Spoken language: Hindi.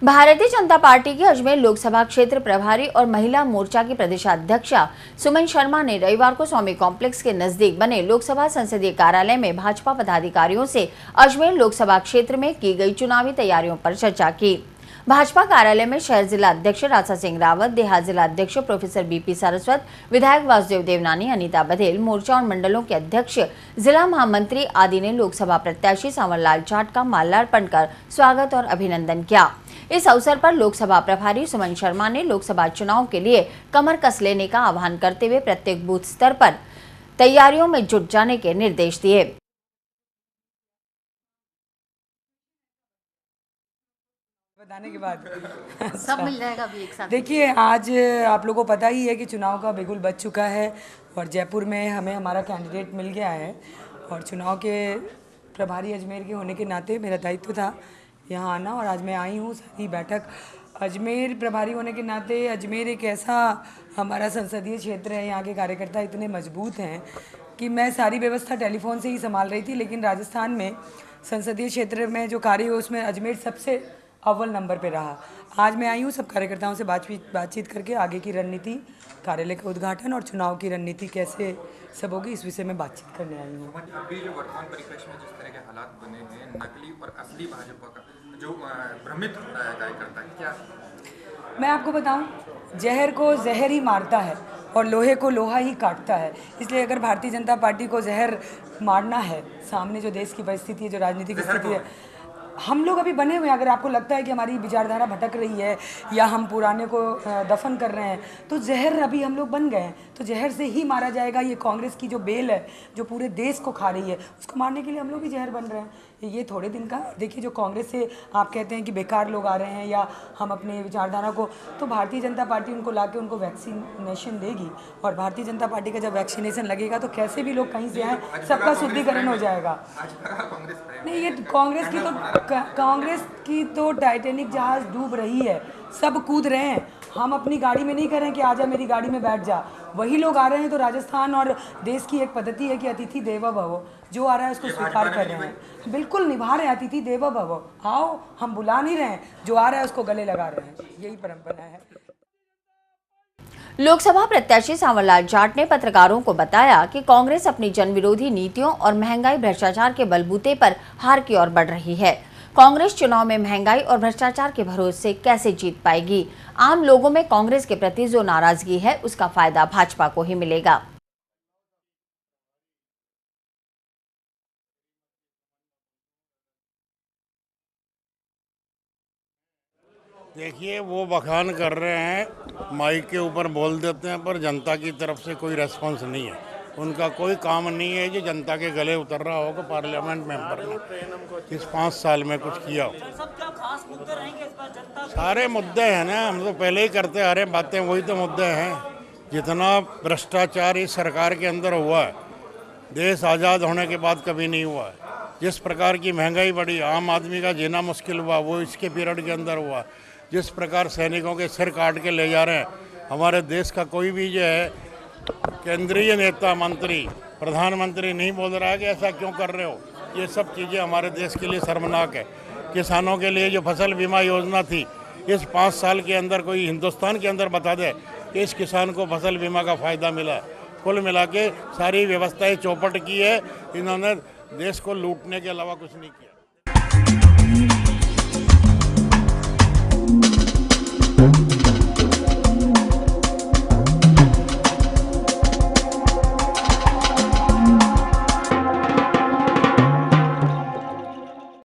भारतीय जनता पार्टी की अजमेर लोकसभा क्षेत्र प्रभारी और महिला मोर्चा की प्रदेशाध्यक्षा सुमन शर्मा ने रविवार को स्वामी कॉम्प्लेक्स के नजदीक बने लोकसभा संसदीय कार्यालय में भाजपा पदाधिकारियों से अजमेर लोकसभा क्षेत्र में की गई चुनावी तैयारियों पर चर्चा की। भाजपा कार्यालय में शहर जिला अध्यक्ष राजा सिंह रावत, देहात जिला अध्यक्ष प्रोफेसर बीपी सारस्वत, विधायक वासुदेव देवनानी, अनीता बघेल, मोर्चा और मंडलों के अध्यक्ष, जिला महामंत्री आदि ने लोकसभा प्रत्याशी सांवरलाल जाट का माल्यार्पण कर स्वागत और अभिनंदन किया। इस अवसर पर लोकसभा प्रभारी सुमन शर्मा ने लोकसभा चुनाव के लिए कमर कस लेने का आह्वान करते हुए प्रत्येक बूथ स्तर पर तैयारियों में जुट जाने के निर्देश दिए। बताने के बाद सब मिल जाएगा अभी एक साथ। देखिए, आज आप लोगों को पता ही है कि चुनाव का बिगुल बज चुका है और जयपुर में हमें हमारा कैंडिडेट मिल गया है और चुनाव के प्रभारी अजमेर के होने के नाते मेरा दायित्व था यहाँ आना और आज मैं आई हूँ। सारी बैठक अजमेर प्रभारी होने के नाते, अजमेर एक ऐसा हमारा संसदीय क्षेत्र है, यहाँ के कार्यकर्ता इतने मजबूत हैं कि मैं सारी व्यवस्था टेलीफोन से ही संभाल रही थी, लेकिन राजस्थान में संसदीय क्षेत्र में जो कार्य हो उसमें अजमेर सबसे अव्वल नंबर पे रहा। आज मैं आई हूँ सब कार्यकर्ताओं से बातचीत करके आगे की रणनीति, कार्यालय का उद्घाटन और चुनाव की रणनीति कैसे सब होगी, इस विषय में बातचीत करने आई हूँ। अभी जो वर्तमान परिप्रेक्ष्य में जिस तरह के हालात बने हैं, नकली और असली भाजपा का जो भ्रमित होता है कार्यकर्ता, क्या मैं आपको बताऊं, जहर को जहर ही मारता है और लोहे को लोहा ही काटता है। इसलिए अगर भारतीय जनता पार्टी को जहर मारना है, सामने जो देश की परिस्थिति है, जो राजनीतिक स्थिति है, हम लोग अभी बने हुए हैं। अगर आपको लगता है कि हमारी विचारधारा भटक रही है या हम पुराने को दफन कर रहे हैं, तो जहर अभी हम लोग बन गए हैं, तो जहर से ही मारा जाएगा। ये कांग्रेस की जो बेल है, जो पूरे देश को खा रही है, उसको मारने के लिए हम लोग भी जहर बन रहे हैं। ये थोड़े दिन का देखिए, जो कांग्रेस से आप कहते हैं कि बेकार लोग आ रहे हैं या हम अपने विचारधारा को, तो भारतीय जनता पार्टी उनको लाके उनको वैक्सीनेशन देगी और भारतीय जनता पार्टी का जब वैक्सीनेशन लगेगा तो कैसे भी लोग कहीं से आए, सबका शुद्धिकरण हो जाएगा। नहीं, ये कांग्रेस की तो टाइटैनिक जहाज डूब रही है, सब कूद रहे हैं। हम अपनी गाड़ी में नहीं कह रहे हैं कि आजा मेरी गाड़ी में बैठ जा, वही लोग आ रहे हैं। तो राजस्थान और देश की एक पद्धति है कि अतिथि देवो भव, जो आ रहा है उसको स्वीकार कर रहे हैं, बिल्कुल निभा रहे हैं। अतिथि देवो भव, आओ, हम बुला नहीं रहे हैं, जो आ रहा है उसको गले लगा रहे हैं, यही परंपरा है। लोकसभा प्रत्याशी सांवरलाल जाट ने पत्रकारों को बताया कि कांग्रेस अपनी जनविरोधी नीतियों और महंगाई भ्रष्टाचार के बलबूते पर हार की ओर बढ़ रही है। कांग्रेस चुनाव में महंगाई और भ्रष्टाचार के भरोसे कैसे जीत पाएगी? आम लोगों में कांग्रेस के प्रति जो नाराजगी है, उसका फायदा भाजपा को ही मिलेगा। देखिए, वो बखान कर रहे हैं, माइक के ऊपर बोल देते हैं, पर जनता की तरफ से कोई रेस्पॉन्स नहीं है। उनका कोई काम नहीं है जो जनता के गले उतर रहा होगा। पार्लियामेंट मेंबर ने इस 5 साल में कुछ किया हो। सारे मुद्दे हैं ना, हम तो पहले ही करते आ रहे हैं बातें, वही तो मुद्दे हैं। जितना भ्रष्टाचार इस सरकार के अंदर हुआ है, देश आज़ाद होने के बाद कभी नहीं हुआ है। जिस प्रकार की महंगाई बढ़ी, आम आदमी का जीना मुश्किल हुआ, वो इसके पीरियड के अंदर हुआ। जिस प्रकार सैनिकों के सिर काट के ले जा रहे हैं, हमारे देश का कोई भी जो है केंद्रीय नेता, मंत्री, प्रधानमंत्री नहीं बोल रहा है कि ऐसा क्यों कर रहे हो। ये सब चीज़ें हमारे देश के लिए शर्मनाक है। किसानों के लिए जो फसल बीमा योजना थी, इस 5 साल के अंदर कोई हिंदुस्तान के अंदर बता दे कि इस किसान को फसल बीमा का फ़ायदा मिला। कुल मिला के सारी व्यवस्थाएं चौपट की है इन्होंने, देश को लूटने के अलावा कुछ नहीं किया।